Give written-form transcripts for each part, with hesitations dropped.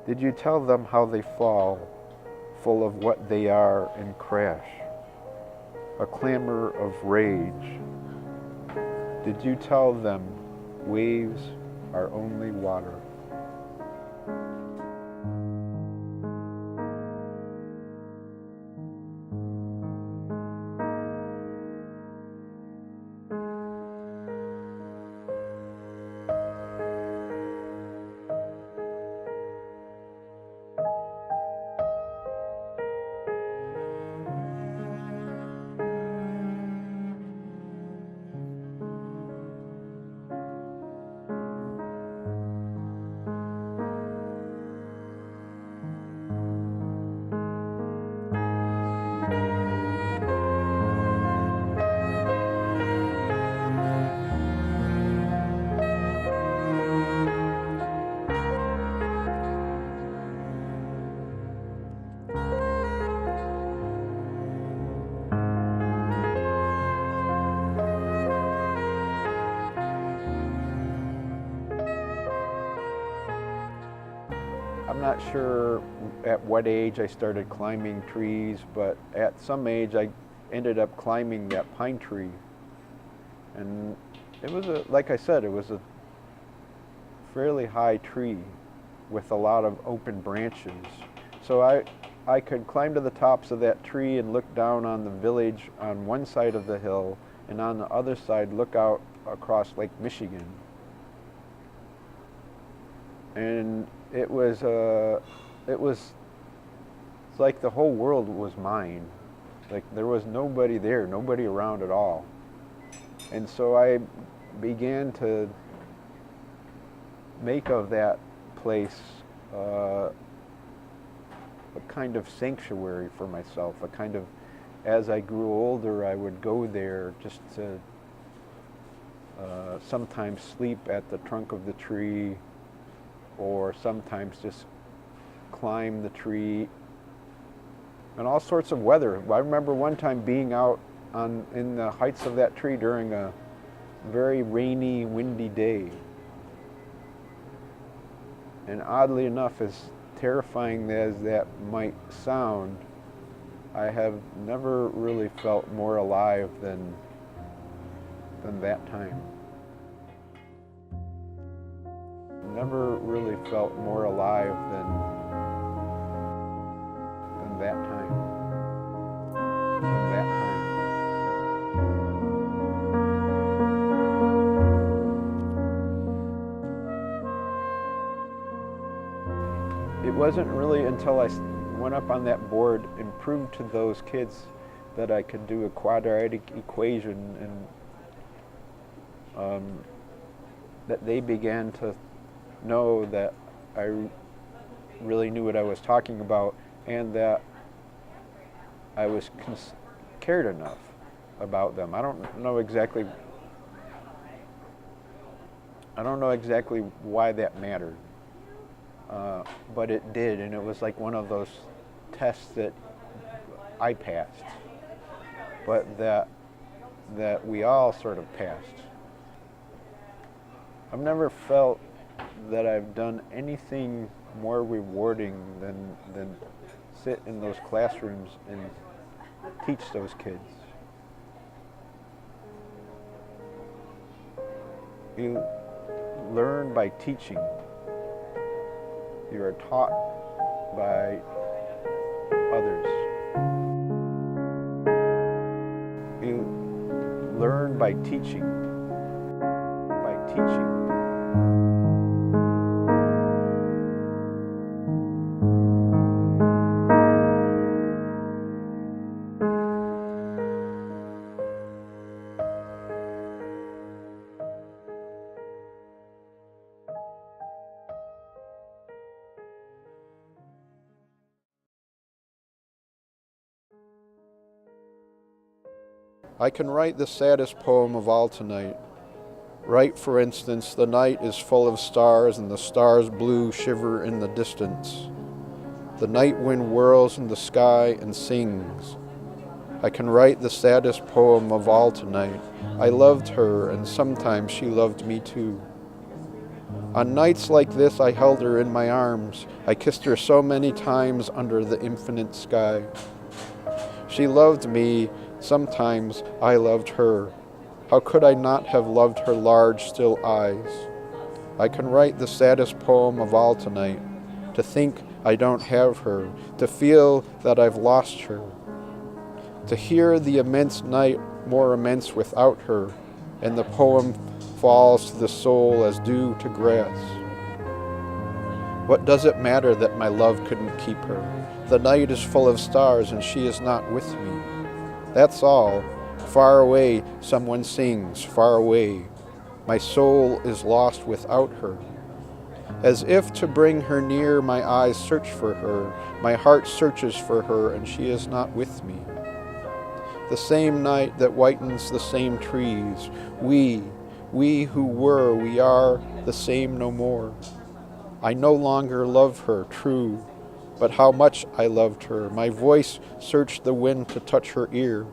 Did you tell them how they fall, full of what they are, and crash? A clamor of rage. Did you tell them waves are only water? I'm not sure at what age I started climbing trees, but at some age I ended up climbing that pine tree. And it was like I said, it was a fairly high tree with a lot of open branches. So I could climb to the tops of that tree and look down on the village on one side of the hill, and on the other side look out across Lake Michigan. And it's like the whole world was mine. Like there was nobody there, nobody around at all. And so I began to make of that place a kind of sanctuary for myself, a kind of, as I grew older, I would go there just to sometimes sleep at the trunk of the tree, or sometimes just climb the tree, and all sorts of weather. I remember one time being out in the heights of that tree during a very rainy, windy day. And oddly enough, as terrifying as that might sound, I have never really felt more alive than that time. Never really felt more alive than that time. Than that time. It wasn't really until I went up on that board and proved to those kids that I could do a quadratic equation, and that they began to know that I really knew what I was talking about, and that I was cared enough about them. I don't know exactly why that mattered, but it did, and it was like one of those tests that I passed, but that we all sort of passed. I've never felt that I've done anything more rewarding than sit in those classrooms and teach those kids. You learn by teaching. You are taught by others. You learn by teaching. By teaching. I can write the saddest poem of all tonight. Write, for instance, the night is full of stars and the stars blue shiver in the distance. The night wind whirls in the sky and sings. I can write the saddest poem of all tonight. I loved her, and sometimes she loved me too. On nights like this, I held her in my arms. I kissed her so many times under the infinite sky. She loved me. Sometimes I loved her. How could I not have loved her large, still eyes? I can write the saddest poem of all tonight. To think I don't have her. To feel that I've lost her. To hear the immense night more immense without her. And the poem falls to the soul as dew to grass. What does it matter that my love couldn't keep her? The night is full of stars and she is not with me. That's all. Far away, someone sings, far away. My soul is lost without her. As if to bring her near, my eyes search for her. My heart searches for her and she is not with me. The same night that whitens the same trees, we who were, we are the same no more. I no longer love her, true, but how much I loved her. My voice searched the wind to touch her ear.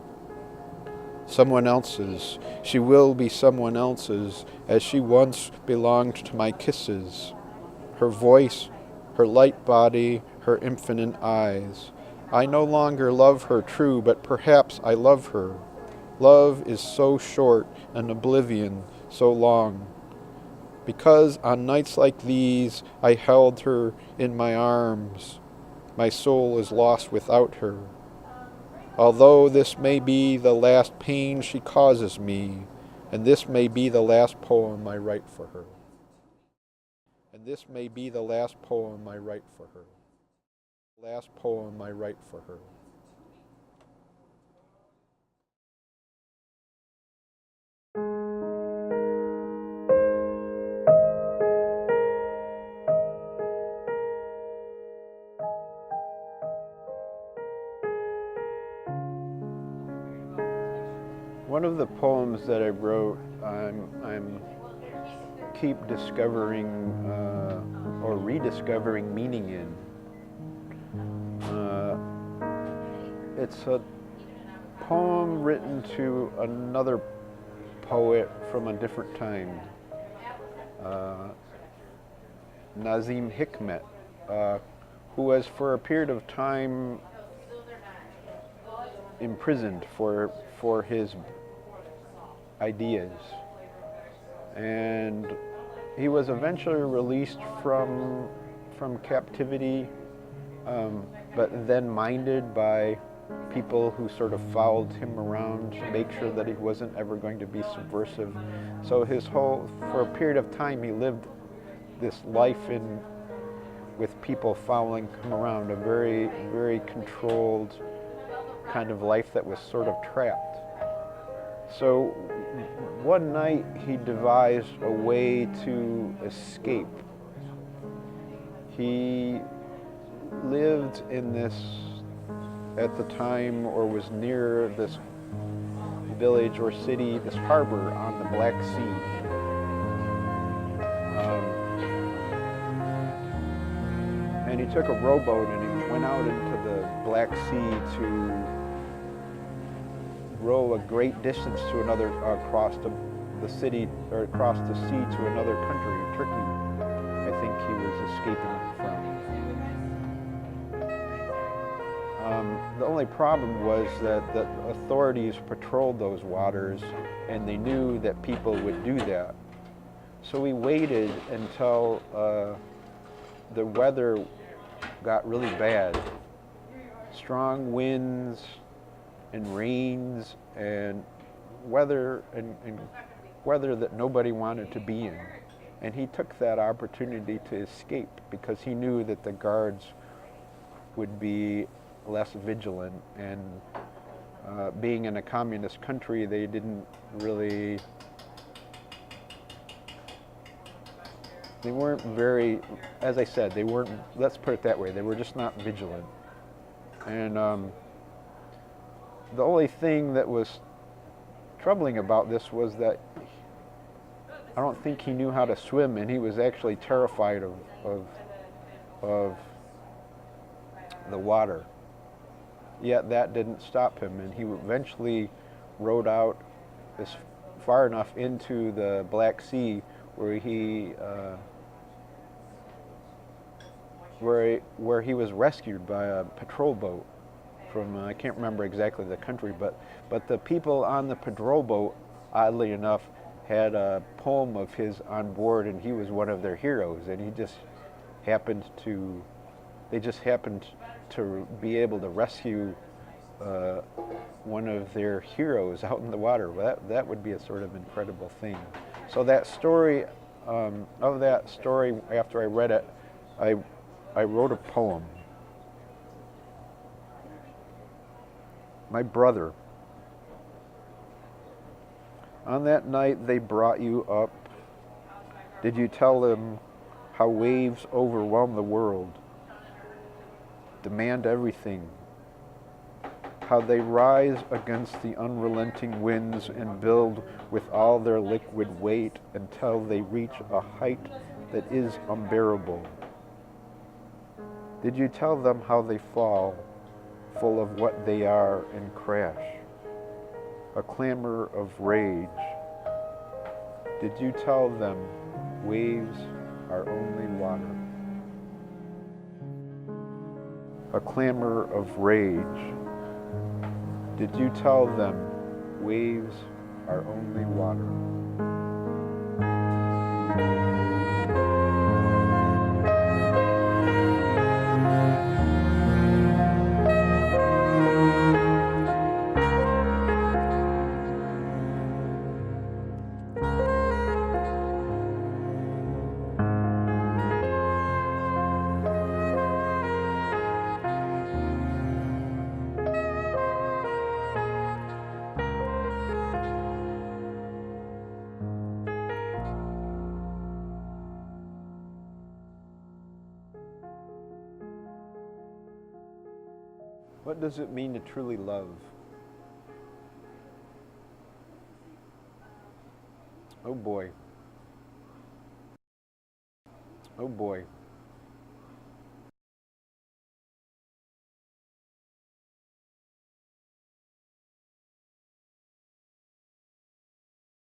Someone else's, she will be someone else's, as she once belonged to my kisses. Her voice, her light body, her infinite eyes. I no longer love her, true, but perhaps I love her. Love is so short and oblivion so long. Because on nights like these I held her in my arms, my soul is lost without her. Although this may be the last pain she causes me, and this may be the last poem I write for her. And this may be the last poem I write for her. Last poem I write for her. One of the poems that I wrote, I'm keep discovering or rediscovering meaning in. It's a poem written to another poet from a different time, Nazim Hikmet, who was for a period of time imprisoned for his ideas. And he was eventually released from captivity, but then minded by people who sort of followed him around to make sure that he wasn't ever going to be subversive. So for a period of time, he lived this life with people following him around, a very, very controlled kind of life that was sort of trapped. So one night he devised a way to escape. He lived in this, at the time, or was near this village or city, this harbor on the Black Sea. And he took a rowboat and he went out into the Black Sea to row a great distance to another, across the city, or across the sea to another country, Turkey, I think he was escaping from. The only problem was that the authorities patrolled those waters and they knew that people would do that. So we waited until the weather got really bad. Strong winds and rains and weather that nobody wanted to be in. And he took that opportunity to escape because he knew that the guards would be less vigilant, and being in a communist country, they didn't really, they weren't very, as I said, they weren't, let's put it that way, they were just not vigilant. And the only thing that was troubling about this was that I don't think he knew how to swim, and he was actually terrified of the water. Yet that didn't stop him, and he eventually rowed out as far enough into the Black Sea where he where he was rescued by a patrol boat from I can't remember exactly the country, but the people on the patrol boat, oddly enough, had a poem of his on board, and he was one of their heroes, and he just happened to they just happened to be able to rescue uh, one of their heroes out in the water. Well, that would be a sort of incredible thing. So that story, of that story, after I read it, I wrote a poem. My brother, on that night they brought you up. Did you tell them how waves overwhelm the world, demand everything, how they rise against the unrelenting winds and build with all their liquid weight until they reach a height that is unbearable? Did you tell them how they fall, full of what they are, and crash, a clamor of rage? Did you tell them waves are only water? A clamor of rage. Did you tell them waves are only water? What does it mean to truly love? Oh boy. Oh boy.